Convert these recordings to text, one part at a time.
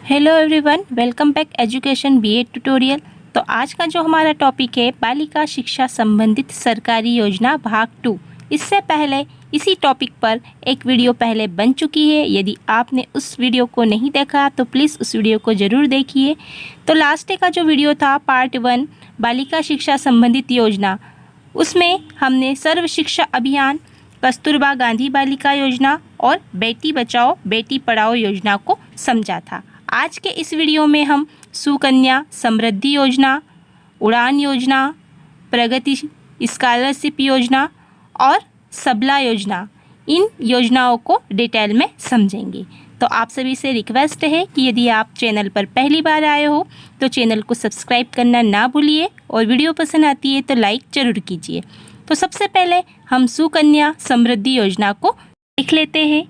Hello everyone, welcome back education BEd tutorial. तो आज का जो हमारा टॉपिक है बालिका शिक्षा संबंधित सरकारी योजना भाग 2। इससे पहले इसी टॉपिक पर एक वीडियो पहले बन चुकी है। यदि आपने उस वीडियो को नहीं देखा तो प्लीज़ उस वीडियो को ज़रूर देखिए। तो लास्ट का जो वीडियो था पार्ट 1 बालिका शिक्षा संबंधित योजना, उसमें हमने सर्व शिक्षा अभियान, कस्तूरबा गांधी बालिका योजना और बेटी बचाओ बेटी पढ़ाओ योजना को समझा था। आज के इस वीडियो में हम सुकन्या समृद्धि योजना, उड़ान योजना, प्रगति स्कॉलरशिप योजना और सबला योजना, इन योजनाओं को डिटेल में समझेंगे। तो आप सभी से रिक्वेस्ट है कि यदि आप चैनल पर पहली बार आए हो तो चैनल को सब्सक्राइब करना ना भूलिए और वीडियो पसंद आती है तो लाइक ज़रूर कीजिए। तो सबसे पहले हम सुकन्या समृद्धि योजना को देख लेते हैं।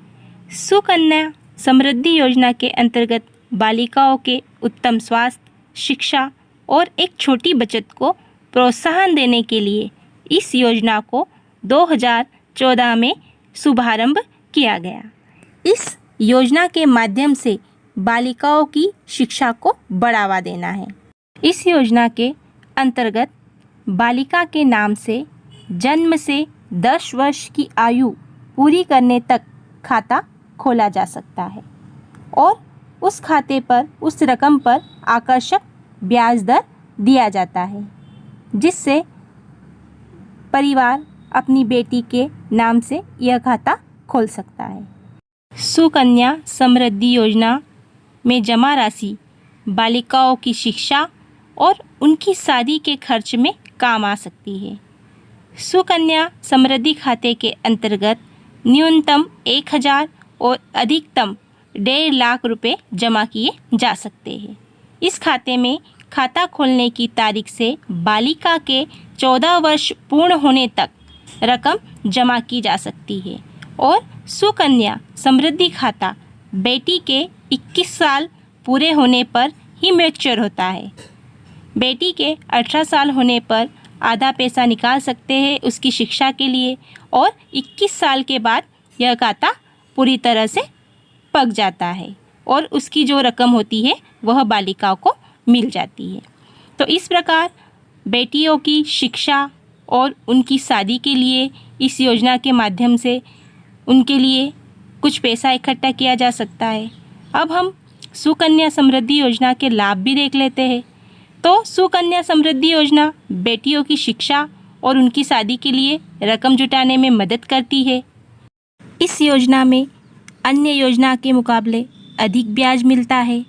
सुकन्या समृद्धि योजना के अंतर्गत बालिकाओं के उत्तम स्वास्थ्य, शिक्षा और एक छोटी बचत को प्रोत्साहन देने के लिए इस योजना को 2014 में शुभारंभ किया गया। इस योजना के माध्यम से बालिकाओं की शिक्षा को बढ़ावा देना है। इस योजना के अंतर्गत बालिका के नाम से जन्म से 10 वर्ष की आयु पूरी करने तक खाता खोला जा सकता है और उस खाते पर उस रकम पर आकर्षक ब्याज दर दिया जाता है, जिससे परिवार अपनी बेटी के नाम से यह खाता खोल सकता है। सुकन्या समृद्धि योजना में जमा राशि बालिकाओं की शिक्षा और उनकी शादी के खर्च में काम आ सकती है। सुकन्या समृद्धि खाते के अंतर्गत न्यूनतम 1000 और अधिकतम 1.5 लाख रुपए जमा किए जा सकते हैं। इस खाते में खाता खोलने की तारीख से बालिका के 14 वर्ष पूर्ण होने तक रकम जमा की जा सकती है और सुकन्या समृद्धि खाता बेटी के 21 साल पूरे होने पर ही मैच्योर होता है। बेटी के 18 साल होने पर आधा पैसा निकाल सकते हैं उसकी शिक्षा के लिए और 21 साल के बाद यह खाता पूरी तरह से पक जाता है और उसकी जो रकम होती है वह बालिकाओं को मिल जाती है। तो इस प्रकार बेटियों की शिक्षा और उनकी शादी के लिए इस योजना के माध्यम से उनके लिए कुछ पैसा इकट्ठा किया जा सकता है। अब हम सुकन्या समृद्धि योजना के लाभ भी देख लेते हैं। तो सुकन्या समृद्धि योजना बेटियों की शिक्षा और उनकी शादी के लिए रकम जुटाने में मदद करती है। इस योजना में अन्य योजना के मुकाबले अधिक ब्याज मिलता है।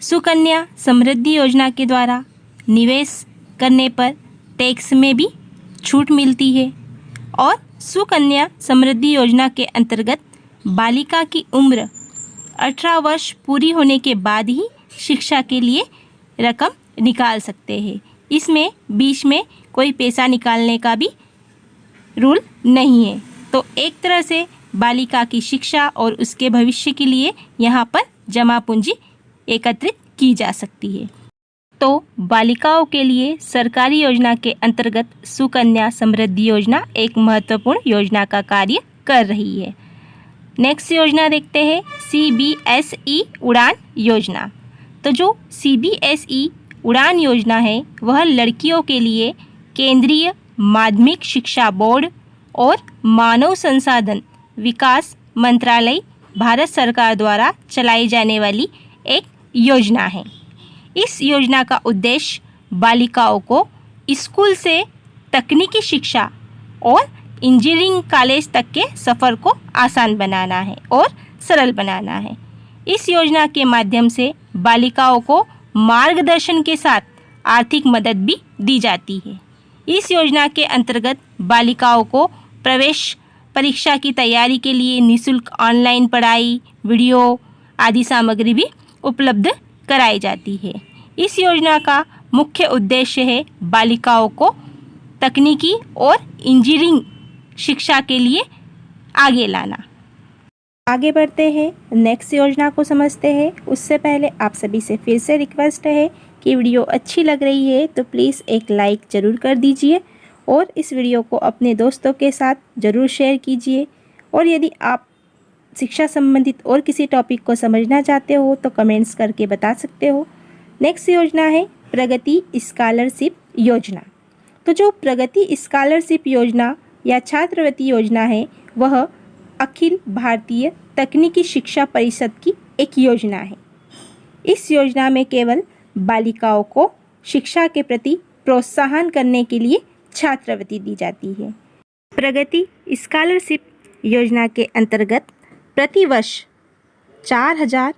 सुकन्या समृद्धि योजना के द्वारा निवेश करने पर टैक्स में भी छूट मिलती है और सुकन्या समृद्धि योजना के अंतर्गत बालिका की उम्र 18 वर्ष पूरी होने के बाद ही शिक्षा के लिए रकम निकाल सकते हैं। इसमें बीच में कोई पैसा निकालने का भी रूल नहीं है। तो एक तरह से बालिका की शिक्षा और उसके भविष्य के लिए यहाँ पर जमा पूंजी एकत्रित की जा सकती है। तो बालिकाओं के लिए सरकारी योजना के अंतर्गत सुकन्या समृद्धि योजना एक महत्वपूर्ण योजना का कार्य कर रही है। नेक्स्ट योजना देखते हैं CBSE उड़ान योजना। तो जो CBSE उड़ान योजना है वह लड़कियों के लिए केंद्रीय माध्यमिक शिक्षा बोर्ड और मानव संसाधन विकास मंत्रालय भारत सरकार द्वारा चलाई जाने वाली एक योजना है। इस योजना का उद्देश्य बालिकाओं को स्कूल से तकनीकी शिक्षा और इंजीनियरिंग कॉलेज तक के सफ़र को आसान बनाना है और सरल बनाना है। इस योजना के माध्यम से बालिकाओं को मार्गदर्शन के साथ आर्थिक मदद भी दी जाती है। इस योजना के अंतर्गत बालिकाओं को प्रवेश परीक्षा की तैयारी के लिए निःशुल्क ऑनलाइन पढ़ाई, वीडियो आदि सामग्री भी उपलब्ध कराई जाती है। इस योजना का मुख्य उद्देश्य है बालिकाओं को तकनीकी और इंजीनियरिंग शिक्षा के लिए आगे लाना। आगे बढ़ते हैं, नेक्स्ट योजना को समझते हैं। उससे पहले आप सभी से फिर से रिक्वेस्ट है कि वीडियो अच्छी लग रही है तो प्लीज़ एक लाइक ज़रूर कर दीजिए और इस वीडियो को अपने दोस्तों के साथ ज़रूर शेयर कीजिए। और यदि आप शिक्षा संबंधित और किसी टॉपिक को समझना चाहते हो तो कमेंट्स करके बता सकते हो। नेक्स्ट योजना है प्रगति स्कॉलरशिप योजना। तो जो प्रगति स्कॉलरशिप योजना या छात्रवृत्ति योजना है वह अखिल भारतीय तकनीकी शिक्षा परिषद की एक योजना है। इस योजना में केवल बालिकाओं को शिक्षा के प्रति प्रोत्साहन करने के लिए छात्रवृत्ति दी जाती है। प्रगति स्कॉलरशिप योजना के अंतर्गत प्रतिवर्ष 4000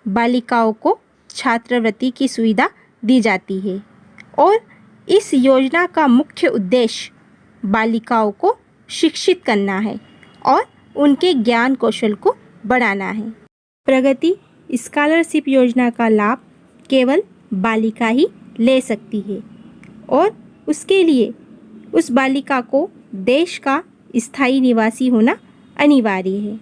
बालिकाओं को छात्रवृत्ति की सुविधा दी जाती है और इस योजना का मुख्य उद्देश्य बालिकाओं को शिक्षित करना है और उनके ज्ञान कौशल को बढ़ाना है। प्रगति स्कॉलरशिप योजना का लाभ केवल बालिका ही ले सकती है और उसके लिए उस बालिका को देश का स्थायी निवासी होना अनिवार्य है।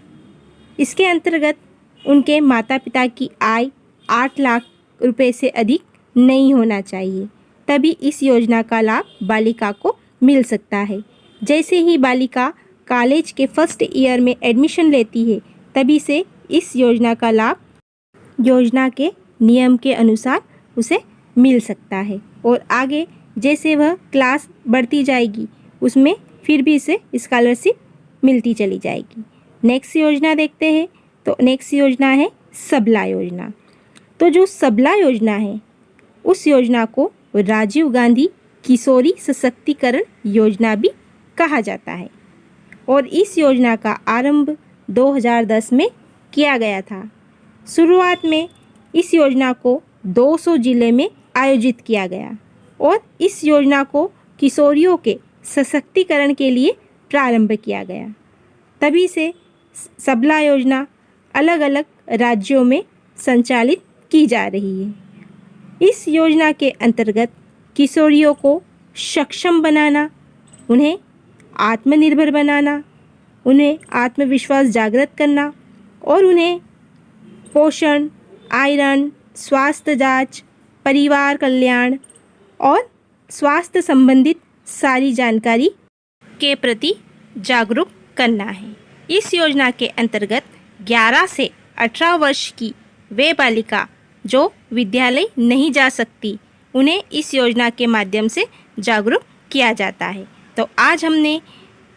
इसके अंतर्गत उनके माता पिता की आय 8 लाख रुपए से अधिक नहीं होना चाहिए, तभी इस योजना का लाभ बालिका को मिल सकता है। जैसे ही बालिका कॉलेज के फर्स्ट ईयर में एडमिशन लेती है तभी से इस योजना का लाभ योजना के नियम के अनुसार उसे मिल सकता है और आगे जैसे वह क्लास बढ़ती जाएगी उसमें फिर भी इसे स्कॉलरशिप मिलती चली जाएगी। नेक्स्ट योजना देखते हैं। तो नेक्स्ट योजना है सबला योजना। तो जो सबला योजना है उस योजना को राजीव गांधी किशोरी सशक्तिकरण योजना भी कहा जाता है और इस योजना का आरंभ 2010 में किया गया था। शुरुआत में इस योजना को 200 जिले में आयोजित किया गया और इस योजना को किशोरियों के सशक्तिकरण के लिए प्रारंभ किया गया। तभी से सबला योजना अलग अलग राज्यों में संचालित की जा रही है। इस योजना के अंतर्गत किशोरियों को सक्षम बनाना, उन्हें आत्मनिर्भर बनाना, उन्हें आत्मविश्वास जागृत करना और उन्हें पोषण, आयरन, स्वास्थ्य जांच, परिवार कल्याण और स्वास्थ्य संबंधित सारी जानकारी के प्रति जागरूक करना है। इस योजना के अंतर्गत 11 से 18 वर्ष की वे बालिका जो विद्यालय नहीं जा सकती उन्हें इस योजना के माध्यम से जागरूक किया जाता है। तो आज हमने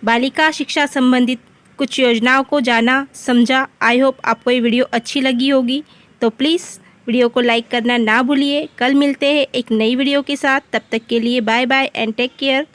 बालिका शिक्षा संबंधित कुछ योजनाओं को जाना, समझा। आई होप आपको ये वीडियो अच्छी लगी होगी। तो प्लीज़ वीडियो को लाइक करना ना भूलिए। कल मिलते हैं एक नई वीडियो के साथ। तब तक के लिए bye bye and take care.